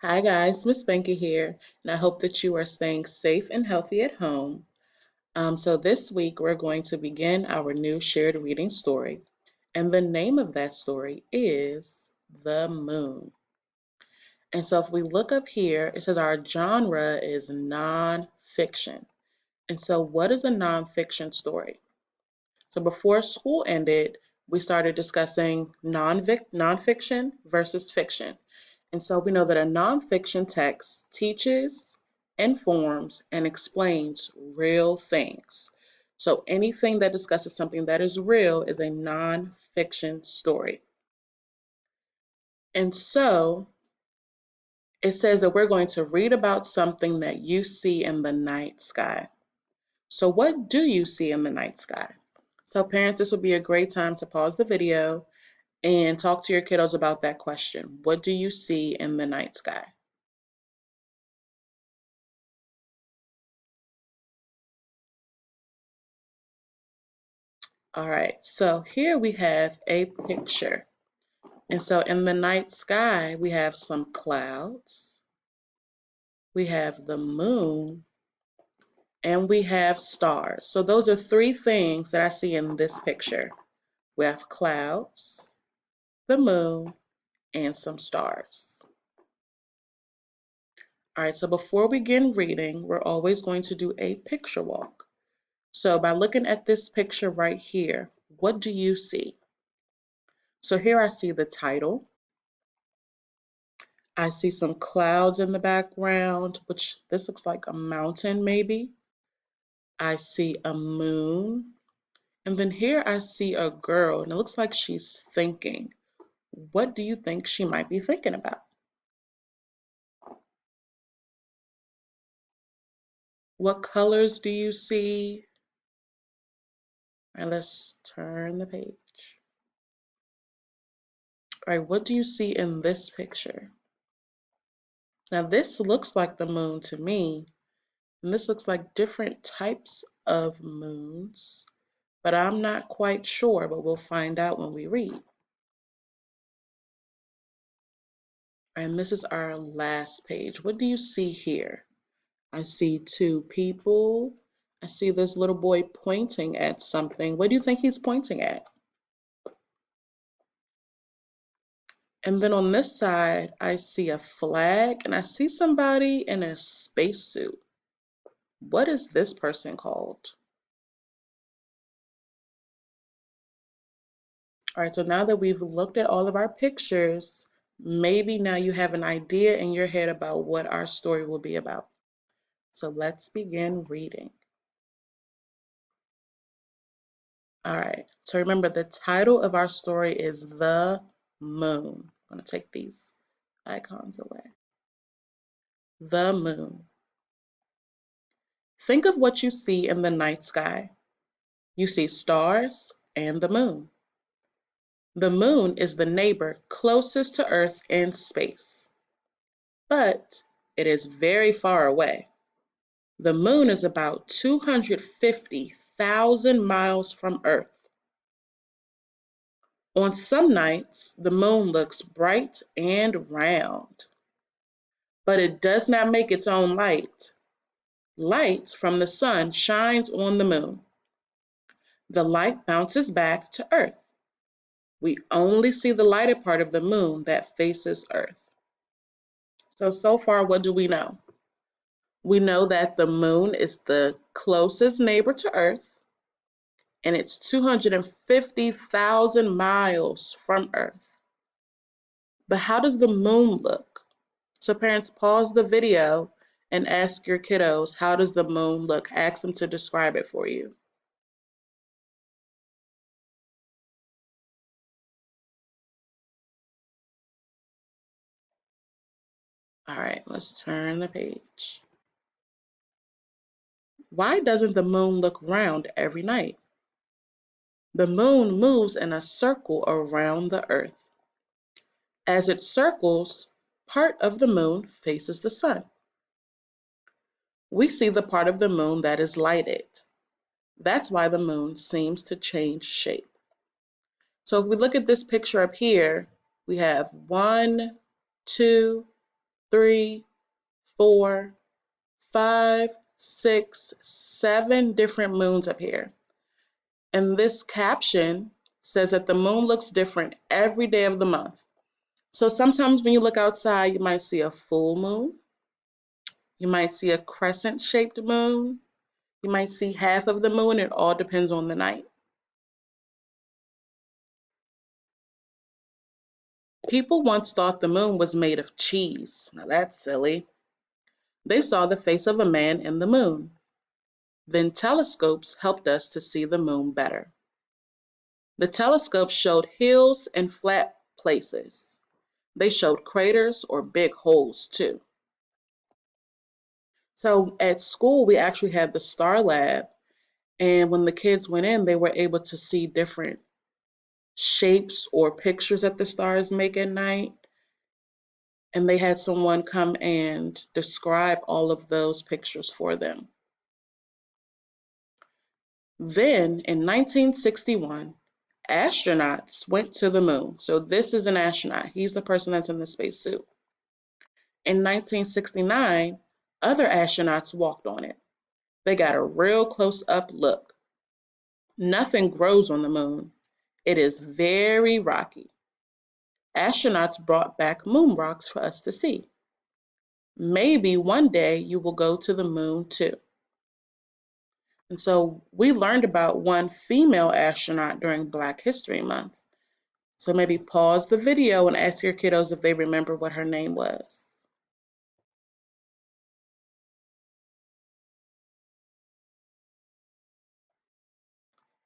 Hi guys, Miss Spanky here, and I hope that you are staying safe and healthy at home. So this week we're going to begin our new shared reading story, and the name of that story is The Moon. And so if we look up here, it says our genre is nonfiction. And so what is a nonfiction story? So before school ended, we started discussing nonfiction versus fiction. And so we know that a nonfiction text teaches, informs, and explains real things. So anything that discusses something that is real is a nonfiction story. And so it says that we're going to read about something that you see in the night sky. So what do you see in the night sky? So parents, this would be a great time to pause the video and talk to your kiddos about that question. What do you see in the night sky? All right, so here we have a picture. And so in the night sky, we have some clouds, we have the moon, and we have stars. So those are three things that I see in this picture. We have clouds, the moon, and some stars. All right, so before we begin reading, we're always going to do a picture walk. So by looking at this picture right here, what do you see? So here I see the title. I see some clouds in the background, which this looks like a mountain maybe. I see a moon. And then here I see a girl, and it looks like she's thinking. What do you think she might be thinking about? What colors do you see? All right, let's turn the page. All right, what do you see in this picture? Now this looks like the moon to me, and this looks like different types of moons, but I'm not quite sure, but we'll find out when we read. And this is our last page. What do you see here? I see two people. I see this little boy pointing at something. What do you think he's pointing at? And then on this side, I see a flag and I see somebody in a spacesuit. What is this person called? All right, so now that we've looked at all of our pictures, maybe now you have an idea in your head about what our story will be about. So let's begin reading. All right, so remember the title of our story is The Moon. I'm going to take these icons away. The Moon. Think of what you see in the night sky. You see stars and the moon. The moon is the neighbor closest to Earth in space, but it is very far away. The moon is about 250,000 miles from Earth. On some nights, the moon looks bright and round, but it does not make its own light. Light from the sun shines on the moon. The light bounces back to Earth. We only see the lighted part of the moon that faces Earth. So far, what do we know? We know that the moon is the closest neighbor to Earth, and it's 250,000 miles from Earth. But how does the moon look? So parents, pause the video and ask your kiddos, how does the moon look? Ask them to describe it for you. All right, let's turn the page. Why doesn't the moon look round every night? The moon moves in a circle around the Earth. As it circles, part of the moon faces the sun. We see the part of the moon that is lighted. That's why the moon seems to change shape. So if we look at this picture up here, we have 1, 2, 3, 4, 5, 6, 7 different moons up here. And this caption says that the moon looks different every day of the month. So sometimes when you look outside, you might see a full moon. You might see a crescent-shaped moon. You might see half of the moon. It all depends on the night. People once thought the moon was made of cheese. Now that's silly. They saw the face of a man in the moon. Then telescopes helped us to see the moon better. The telescopes showed hills and flat places. They showed craters or big holes too. So at school, we actually had the star lab, and when the kids went in, they were able to see different shapes or pictures that the stars make at night. And they had someone come and describe all of those pictures for them. Then in 1961, astronauts went to the moon. So this is an astronaut. He's the person that's in the spacesuit. In 1969, other astronauts walked on it. They got a real close-up look. Nothing grows on the moon. It is very rocky. Astronauts brought back moon rocks for us to see. Maybe one day you will go to the moon too. And so we learned about one female astronaut during Black History Month. So maybe pause the video and ask your kiddos if they remember what her name was.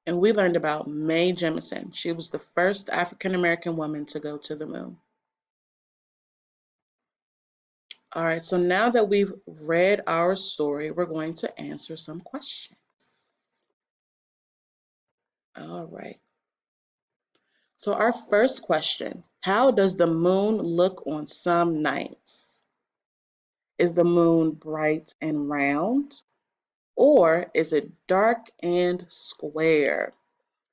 And we learned about Mae Jemison. She was the first African American woman to go to the moon. All right, so now that we've read our story, we're going to answer some questions. All right. So our first question, how does the moon look on some nights? Is the moon bright and round, or is it dark and square?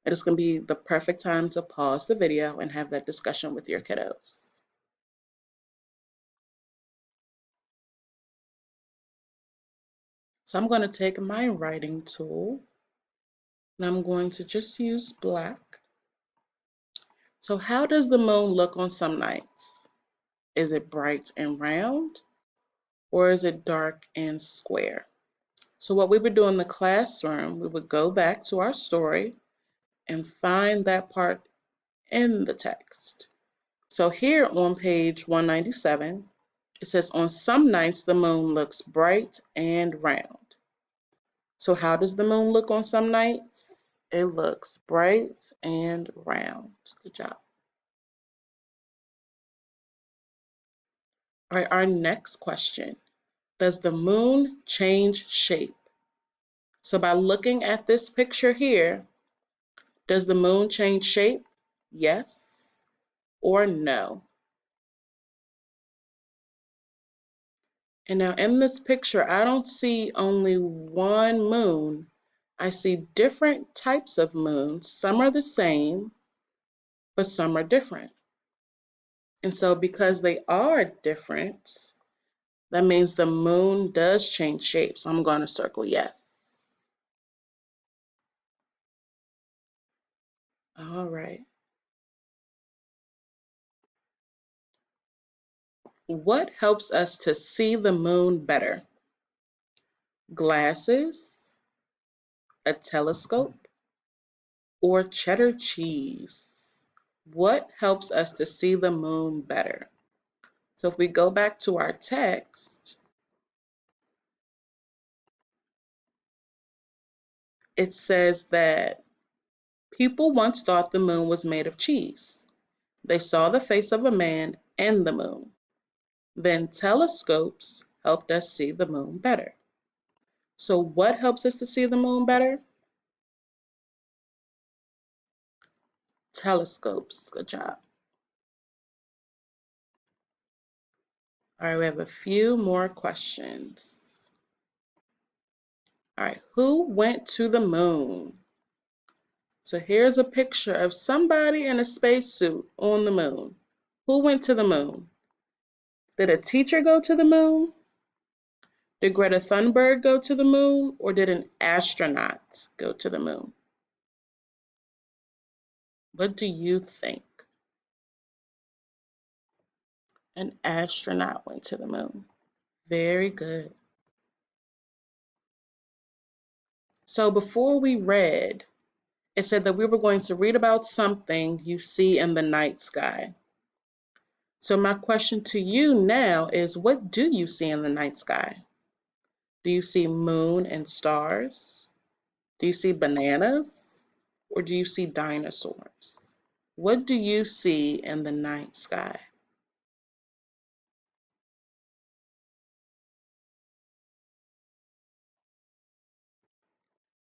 It is going to be the perfect time to pause the video and have that discussion with your kiddos. So I'm going to take my writing tool and I'm going to just use black. So how does the moon look on some nights? Is it bright and round, or is it dark and square? So what we would do in the classroom, we would go back to our story and find that part in the text. So here on page 197, it says, on some nights the moon looks bright and round. So how does the moon look on some nights? It looks bright and round. Good job. All right, our next question. Does the moon change shape? So by looking at this picture here, does the moon change shape? Yes or no? And now in this picture, I don't see only one moon. I see different types of moons. Some are the same, but some are different. And so because they are different, that means the moon does change shape. So I'm going to circle yes. All right. What helps us to see the moon better? Glasses, a telescope, or cheddar cheese? What helps us to see the moon better? So if we go back to our text, it says that people once thought the moon was made of cheese. They saw the face of a man in the moon. Then telescopes helped us see the moon better. So what helps us to see the moon better? Telescopes. Good job. All right, we have a few more questions. All right, who went to the moon? So here's a picture of somebody in a spacesuit on the moon. Who went to the moon? Did a teacher go to the moon? Did Greta Thunberg go to the moon? Or did an astronaut go to the moon? What do you think? An astronaut went to the moon. Very good. So before we read, it said that we were going to read about something you see in the night sky. So my question to you now is, what do you see in the night sky? Do you see moon and stars? Do you see bananas? Or do you see dinosaurs? What do you see in the night sky?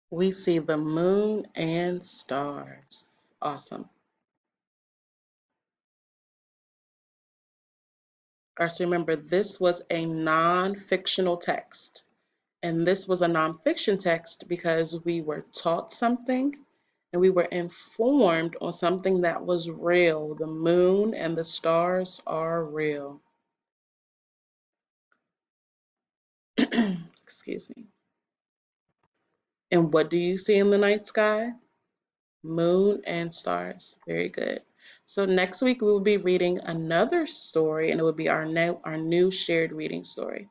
We see the moon and stars. Awesome. All right, so remember, this was a non-fictional text. And this was a nonfiction text because we were taught something and we were informed on something that was real. The moon and the stars are real. Excuse me. And what do you see in the night sky? Moon and stars. Very good. So next week we will be reading another story, and it will be our new shared reading story.